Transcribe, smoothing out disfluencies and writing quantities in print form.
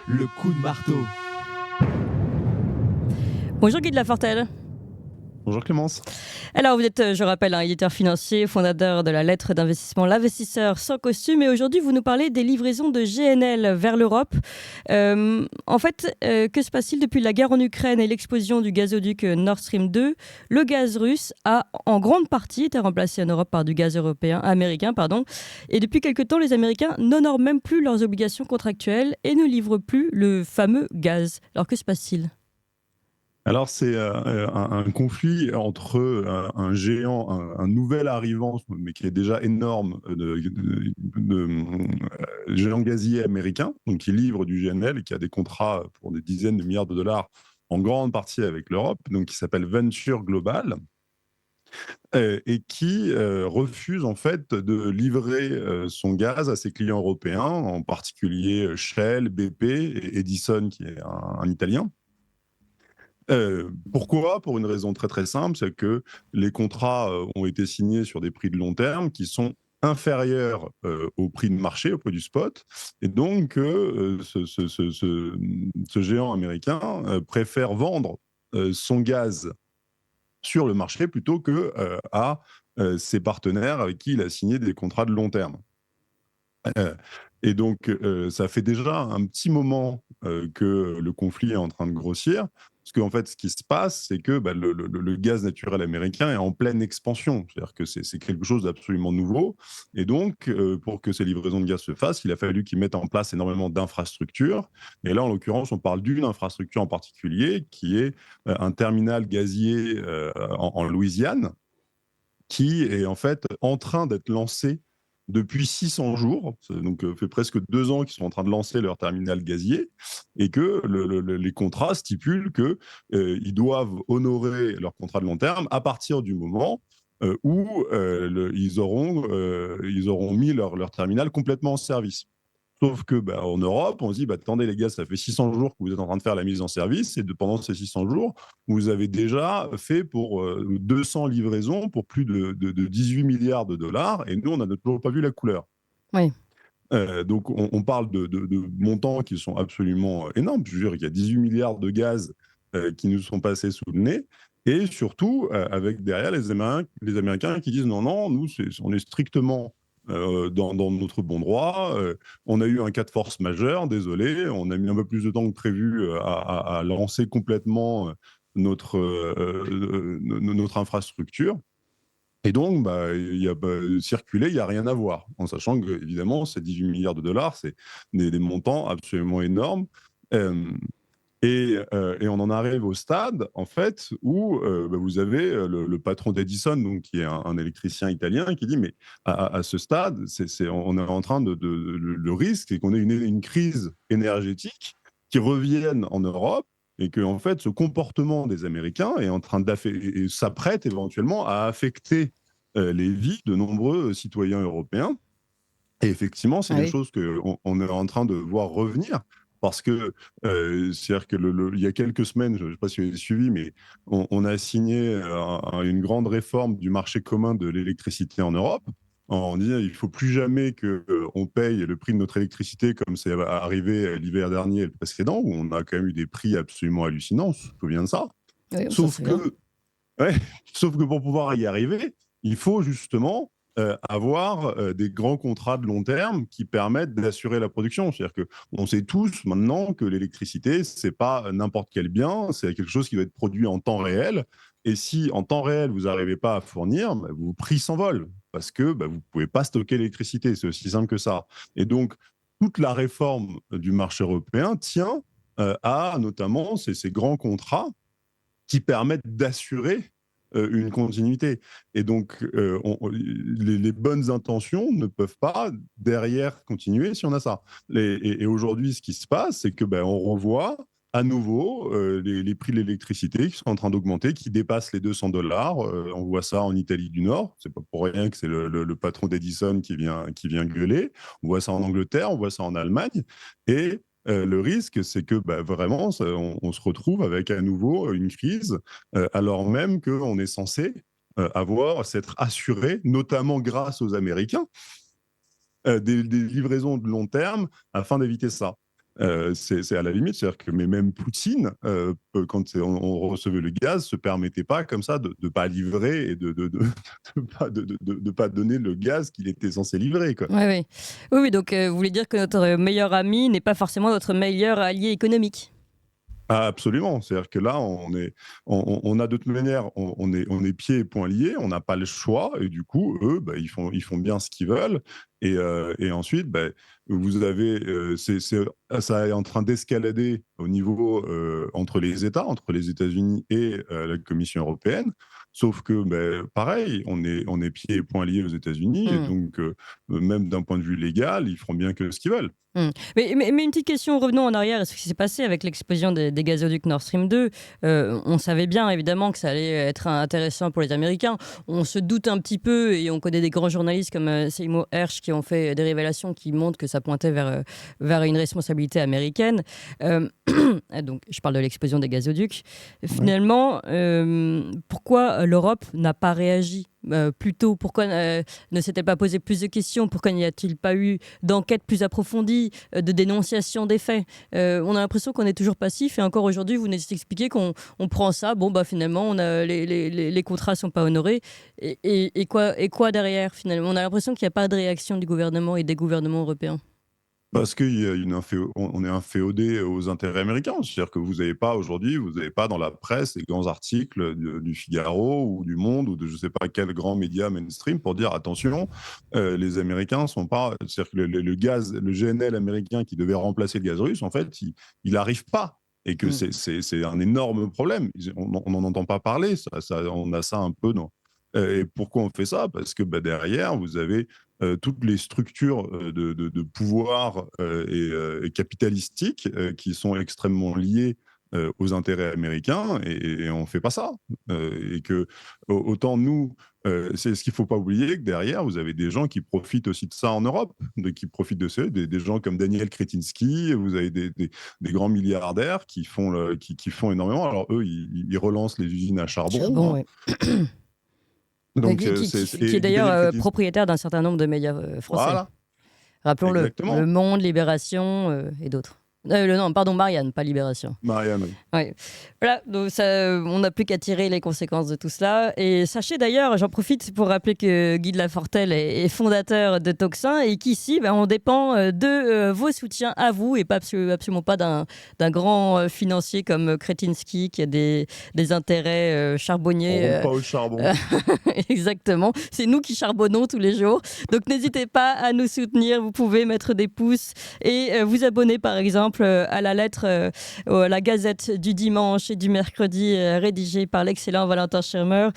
le coup de marteau. Bonjour Guy de Lafortelle. Bonjour Clémence. Alors vous êtes, je rappelle, un éditeur financier, fondateur de la lettre d'investissement L'investisseur sans costume, et aujourd'hui vous nous parlez des livraisons de GNL vers l'Europe. En fait, que se passe-t-il depuis la guerre en Ukraine et l'explosion du gazoduc Nord Stream 2? Le gaz russe a en grande partie été remplacé en Europe par du gaz américain. Et depuis quelque temps, les Américains n'honorent même plus leurs obligations contractuelles et ne livrent plus le fameux gaz. Alors que se passe-t-il? Alors c'est un conflit entre un géant, un nouvel arrivant, mais qui est déjà énorme, géant gazier américain, donc qui livre du GNL et qui a des contrats pour des dizaines de milliards de dollars, en grande partie avec l'Europe, donc qui s'appelle Venture Global, et qui refuse en fait de livrer son gaz à ses clients européens, en particulier Shell, BP et Edison, qui est un Italien. Pourquoi? Pour une raison très très simple, c'est que les contrats ont été signés sur des prix de long terme qui sont inférieurs au prix de marché, au prix du spot, et donc ce géant américain préfère vendre son gaz sur le marché plutôt que à ses partenaires avec qui il a signé des contrats de long terme. Et donc, ça fait déjà un petit moment que le conflit est en train de grossir. Parce qu'en fait, ce qui se passe, c'est que le gaz naturel américain est en pleine expansion. C'est-à-dire que c'est quelque chose d'absolument nouveau. Et donc, pour que ces livraisons de gaz se fassent, il a fallu qu'ils mettent en place énormément d'infrastructures. Et là, en l'occurrence, on parle d'une infrastructure en particulier, qui est un terminal gazier en Louisiane, qui est en fait en train d'être lancé depuis 600 jours, donc fait presque 2 ans qu'ils sont en train de lancer leur terminal gazier, et que les contrats stipulent qu'ils doivent honorer leur contrat de long terme à partir du moment où ils auront mis leur terminal complètement en service. Sauf que en Europe, on se dit, attendez les gars, ça fait 600 jours que vous êtes en train de faire la mise en service, et pendant ces 600 jours, vous avez déjà fait pour 200 livraisons pour plus de 18 milliards de dollars, et nous, on n'a toujours pas vu la couleur. Oui. Donc, on parle de montants qui sont absolument énormes. Je veux dire, il y a 18 milliards de gaz qui nous sont passés sous le nez, et surtout, avec derrière les Américains qui disent, non, nous, on est strictement dans notre bon droit. On a eu un cas de force majeure, désolé, on a mis un peu plus de temps que prévu à lancer complètement notre infrastructure. Et donc, circuler, il n'y a rien à voir, en sachant que, évidemment, ces 18 milliards de dollars, c'est des montants absolument énormes. Et on en arrive au stade, en fait, où vous avez le patron d'Edison, donc, qui est un électricien italien, qui dit, mais à ce stade, on est en train le risque, c'est qu'on ait une crise énergétique qui revienne en Europe, et que, en fait, ce comportement des Américains est en train et s'apprête éventuellement à affecter les vies de nombreux citoyens européens. Et effectivement, c'est des choses qu'on est en train de voir revenir. Parce que, c'est-à-dire que il y a quelques semaines, je ne sais pas si vous avez suivi, mais on a signé une grande réforme du marché commun de l'électricité en Europe, en disant qu'il ne faut plus jamais qu'on paye le prix de notre électricité comme c'est arrivé l'hiver dernier et le précédent, où on a quand même eu des prix absolument hallucinants, on se souvient de ça. Oui, on s'en Sauf souvient. ouais, sauf que pour pouvoir y arriver, il faut justement avoir des grands contrats de long terme qui permettent d'assurer la production. C'est-à-dire qu'on sait tous maintenant que l'électricité, c'est pas n'importe quel bien, c'est quelque chose qui doit être produit en temps réel. Et si en temps réel, vous n'arrivez pas à fournir, vos prix s'envolent parce que vous ne pouvez pas stocker l'électricité. C'est aussi simple que ça. Et donc, toute la réforme du marché européen tient à notamment ces grands contrats qui permettent d'assurer une continuité. Et donc, les bonnes intentions ne peuvent pas derrière continuer si on a ça. Et aujourd'hui, ce qui se passe, c'est que on revoit à nouveau les prix de l'électricité qui sont en train d'augmenter, qui dépassent les 200 dollars. On voit ça en Italie du Nord. C'est pas pour rien que c'est le patron d'Edison qui vient gueuler. On voit ça en Angleterre, on voit ça en Allemagne. Et le risque, c'est que vraiment, on se retrouve avec à nouveau une crise, alors même qu'on est censé s'être assuré, notamment grâce aux Américains, des livraisons de long terme afin d'éviter ça. C'est à la limite, c'est-à-dire que mais même Poutine, quand on recevait le gaz, se permettait pas comme ça de pas livrer et de pas donner le gaz qu'il était censé livrer, quoi. Ouais, oui. Oui, oui, donc vous voulez dire que notre meilleur ami n'est pas forcément notre meilleur allié économique? Ah, absolument, c'est-à-dire que là, on a de toute manière, on est pieds et poings liés, on n'a pas le choix et du coup, eux, bah, ils font bien ce qu'ils veulent et ensuite, bah, vous avez, ça est en train d'escalader au niveau, entre les États, entre les États-Unis et la Commission européenne. Sauf que, beh, pareil, on est pieds et poings liés aux États-Unis et Mmh. donc même d'un point de vue légal, ils feront bien que ce qu'ils veulent. Mmh. Mais une petite question, revenons en arrière à ce qui s'est passé avec l'explosion des gazoducs Nord Stream 2. On savait bien évidemment que ça allait être intéressant pour les Américains. On se doute un petit peu et on connaît des grands journalistes comme Seymour Hersh qui ont fait des révélations qui montrent que ça pointait vers une responsabilité américaine. Euh, donc je parle de l'explosion des gazoducs. Ouais. Finalement, pourquoi l'Europe n'a pas réagi plus tôt? Pourquoi ne s'est-elle pas posé plus de questions? Pourquoi n'y a-t-il pas eu d'enquête plus approfondie, de dénonciation des faits? On a l'impression qu'on est toujours passif et encore aujourd'hui, vous nous expliquez qu'on prend ça, bon, bah, finalement, les contrats ne sont pas honorés. Et quoi derrière, finalement? On a l'impression qu'il n'y a pas de réaction du gouvernement et des gouvernements européens. Parce qu'il y a on est inféodé aux intérêts américains. C'est-à-dire que vous n'avez pas aujourd'hui, vous n'avez pas dans la presse les grands articles du Figaro ou du Monde ou de je ne sais pas quel grand média mainstream pour dire attention, les Américains sont pas. C'est-à-dire que le gaz, le GNL américain qui devait remplacer le gaz russe, en fait, il n'arrive pas. Et que Mm. c'est un énorme problème. On n'en entend pas parler. On a ça un peu dans. Et pourquoi on fait ça? Parce que bah, derrière, vous avez toutes les structures de pouvoir et capitalistiques qui sont extrêmement liées aux intérêts américains et on ne fait pas ça. Et que autant nous, c'est ce qu'il ne faut pas oublier que derrière, vous avez des gens qui profitent aussi de ça en Europe, qui profitent de ça, des gens comme Daniel Kretinsky, vous avez des grands milliardaires qui font énormément. Alors eux, ils relancent les usines à charbon. Charbon, Hein. ouais. Donc, Qui est et d'ailleurs Daniel Kretinsky, propriétaire d'un certain nombre de médias français. voilà, Rappelons-le, Le exactement, Monde, Libération et d'autres. Non, pardon, Marianne, pas Libération. Marianne. Oui. Ouais. Voilà, donc on n'a plus qu'à tirer les conséquences de tout cela. Et sachez d'ailleurs, j'en profite pour rappeler que Guy de Lafortelle est fondateur de Toxin et qu'ici, on dépend de vos soutiens à vous et pas absolument pas d'un grand financier comme Kretinsky qui a des intérêts On charbonniers. roule pas au charbon. Exactement. C'est nous qui charbonnons tous les jours. Donc n'hésitez pas à nous soutenir. Vous pouvez mettre des pouces et vous abonner par exemple à la lettre, la gazette du dimanche et du mercredi rédigée par l'excellent Valentin Schirmer.